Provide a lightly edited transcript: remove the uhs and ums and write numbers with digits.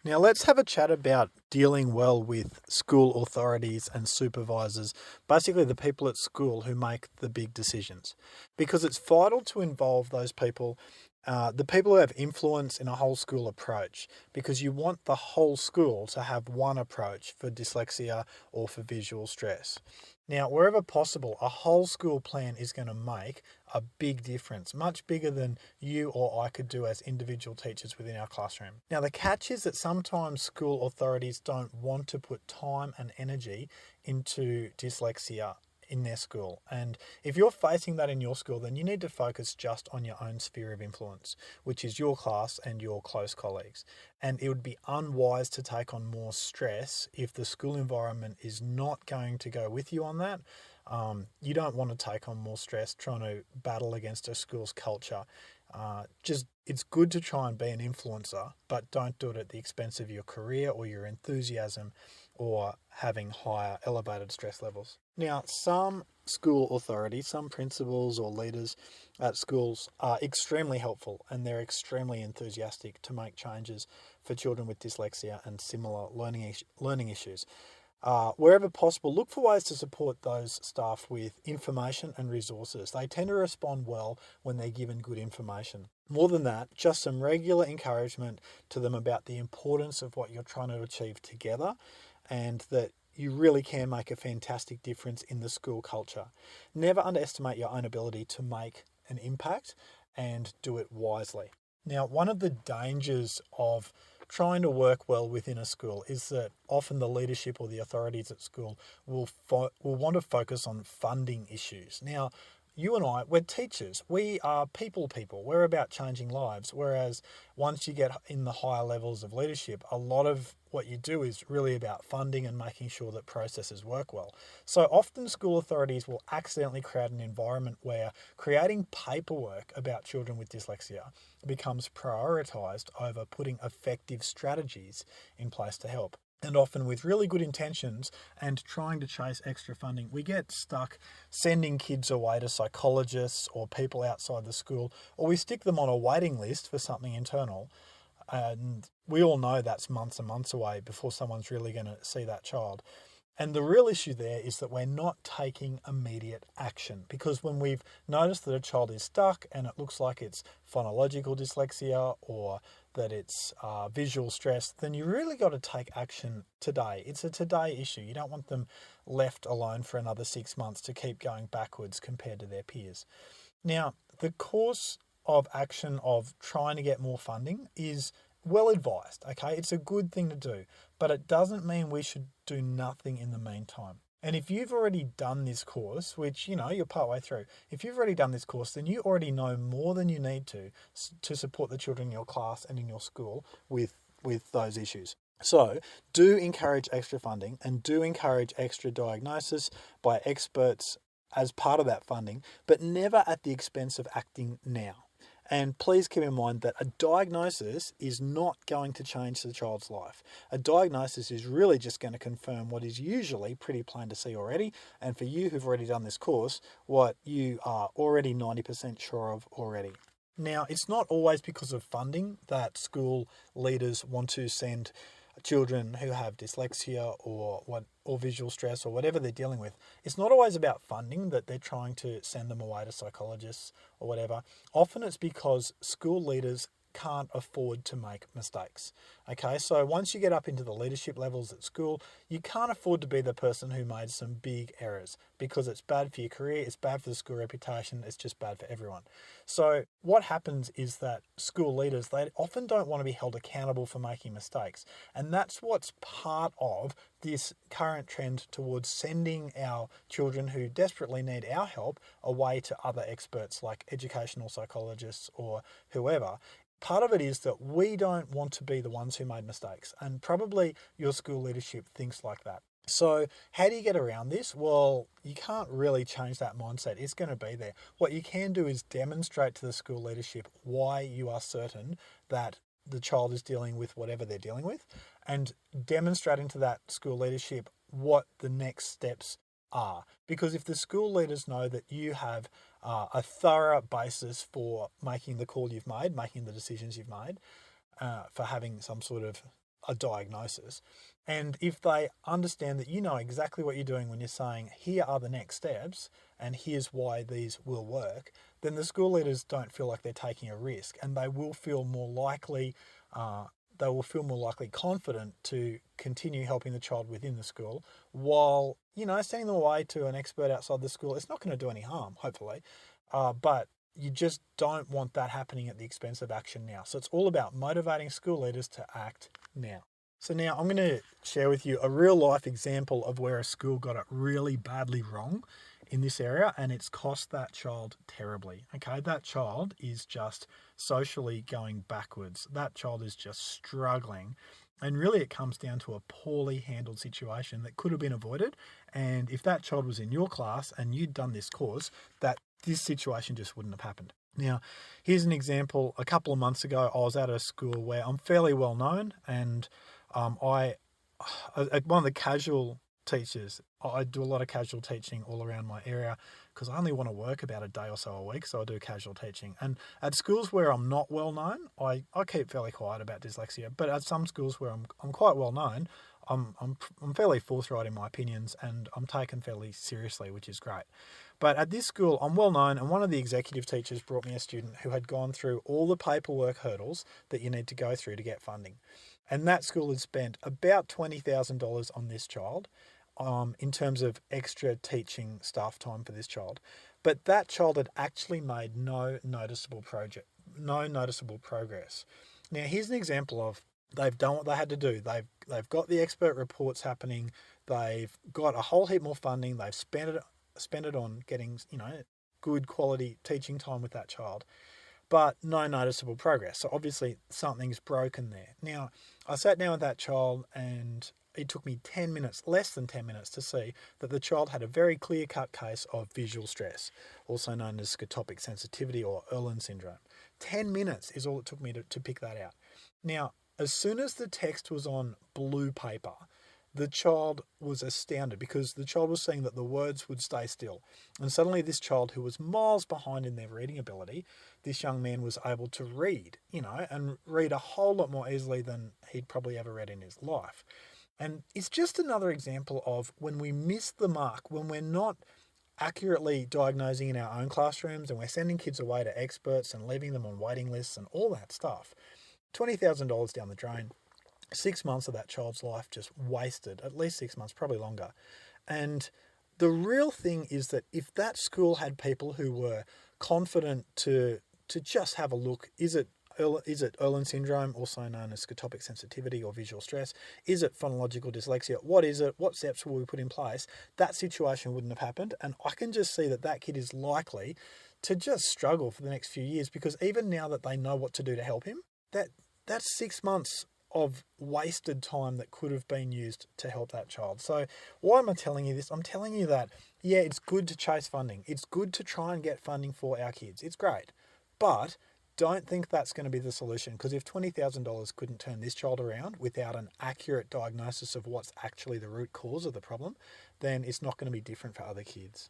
Now, let's have a chat about dealing well with school authorities and supervisors, basically the people at school who make the big decisions. Because it's vital to involve those people, the people who have influence in a whole school approach, because you want the whole school to have one approach for dyslexia or for visual stress. Now, wherever possible, a whole school plan is going to make a big difference, much bigger than you or I could do as individual teachers within our classroom. Now, the catch is that sometimes school authorities don't want to put time and energy into dyslexia in their school. And if you're facing that in your school, then you need to focus just on your own sphere of influence, which is your class and your close colleagues. And it would be unwise to take on more stress if the school environment is not going to go with you on that. You don't want to take on more stress trying to battle against a school's culture. Just it's good to try and be an influencer, but don't do it at the expense of your career or your enthusiasm or having higher elevated stress levels. Now, some school authorities, some principals or leaders at schools are extremely helpful and they're extremely enthusiastic to make changes for children with dyslexia and similar learning issues. Wherever possible, look for ways to support those staff with information and resources. They tend to respond well when they're given good information. More than that, just some regular encouragement to them about the importance of what you're trying to achieve together and that you really can make a fantastic difference in the school culture. Never underestimate your own ability to make an impact and do it wisely. Now, one of the dangers of trying to work well within a school is that often the leadership or the authorities at school will want to focus on funding issues. Now, you and I, we're teachers. We are people. We're about changing lives. Whereas once you get in the higher levels of leadership, a lot of what you do is really about funding and making sure that processes work well. So often school authorities will accidentally create an environment where creating paperwork about children with dyslexia becomes prioritized over putting effective strategies in place to help. And often with really good intentions and trying to chase extra funding, we get stuck sending kids away to psychologists or people outside the school, or we stick them on a waiting list for something internal. And we all know that's months and months away before someone's really going to see that child. And the real issue there is that we're not taking immediate action, because when we've noticed that a child is stuck and it looks like it's phonological dyslexia or that it's visual stress, then you really got to take action today. It's a today issue. You don't want them left alone for another 6 months to keep going backwards compared to their peers. Now, the course of action of trying to get more funding is well advised, okay? It's a good thing to do, but it doesn't mean we should do nothing in the meantime. And if you've already done this course, which, you're partway through, if you've already done this course, then you already know more than you need to support the children in your class and in your school with those issues. So do encourage extra funding and do encourage extra diagnosis by experts as part of that funding, but never at the expense of acting now. And please keep in mind that a diagnosis is not going to change the child's life. A diagnosis is really just going to confirm what is usually pretty plain to see already. And for you who've already done this course, what you are already 90% sure of already. Now, it's not always because of funding that school leaders want to send children who have dyslexia or visual stress or whatever they're dealing with. It's not always about funding that they're trying to send them away to psychologists or whatever. Often it's because school leaders can't afford to make mistakes. Okay, so once you get up into the leadership levels at school, you can't afford to be the person who made some big errors, because it's bad for your career, it's bad for the school reputation, it's just bad for everyone. So what happens is that school leaders, they often don't want to be held accountable for making mistakes. And that's what's part of this current trend towards sending our children who desperately need our help away to other experts like educational psychologists or whoever. Part of it is that we don't want to be the ones who made mistakes, and probably your school leadership thinks like that. So how do you get around this? Well, you can't really change that mindset. It's going to be there. What you can do is demonstrate to the school leadership why you are certain that the child is dealing with whatever they're dealing with, and demonstrating to that school leadership what the next steps are. Because if the school leaders know that you have a thorough basis for making the call you've made, making the decisions you've made, for having some sort of a diagnosis. And if they understand that you know exactly what you're doing when you're saying, here are the next steps and here's why these will work, then the school leaders don't feel like they're taking a risk, and they will feel more likely confident to continue helping the child within the school, while, sending them away to an expert outside the school, it's not going to do any harm, hopefully. But you just don't want that happening at the expense of action now. So it's all about motivating school leaders to act now. So now I'm going to share with you a real life example of where a school got it really badly wrong in this area, and it's cost that child terribly. Okay, that child is just socially going backwards. That child is just struggling. And really it comes down to a poorly handled situation that could have been avoided. And if that child was in your class and you'd done this course, this situation just wouldn't have happened. Now, here's an example. A couple of months ago, I was at a school where I'm fairly well known, and one of the casual teachers, I do a lot of casual teaching all around my area because I only want to work about a day or so a week, so I do casual teaching. And at schools where I'm not well known, I keep fairly quiet about dyslexia. But at some schools where I'm quite well known, I'm fairly forthright in my opinions, and I'm taken fairly seriously, which is great. But at this school, I'm well known, and one of the executive teachers brought me a student who had gone through all the paperwork hurdles that you need to go through to get funding. And that school had spent about $20,000 on this child in terms of extra teaching staff time for this child. But that child had actually made no noticeable progress. Now, here's an example of they've done what they had to do. They've got the expert reports happening. They've got a whole heap more funding. They've spent it on getting, good quality teaching time with that child, but no noticeable progress. So obviously something's broken there. Now, I sat down with that child, and it took me 10 minutes, less than 10 minutes, to see that the child had a very clear-cut case of visual stress, also known as scotopic sensitivity or Irlen syndrome. 10 minutes is all it took me to pick that out. Now, as soon as the text was on blue paper, the child was astounded because the child was seeing that the words would stay still. And suddenly this child, who was miles behind in their reading ability, this young man was able to read, and read a whole lot more easily than he'd probably ever read in his life. And it's just another example of when we miss the mark, when we're not accurately diagnosing in our own classrooms and we're sending kids away to experts and leaving them on waiting lists and all that stuff. $20,000 down the drain. 6 months of that child's life just wasted, at least 6 months, probably longer. And the real thing is that if that school had people who were confident to just have a look, is it Irlen syndrome, also known as scotopic sensitivity or visual stress? Is it phonological dyslexia? What is it? What steps will we put in place? That situation wouldn't have happened. And I can just see that kid is likely to just struggle for the next few years, because even now that they know what to do to help him, that's 6 months of wasted time that could have been used to help that child. So why am I telling you this? I'm telling you that, yeah, it's good to chase funding. It's good to try and get funding for our kids. It's great. But don't think that's going to be the solution, because if $20,000 couldn't turn this child around without an accurate diagnosis of what's actually the root cause of the problem, then it's not going to be different for other kids.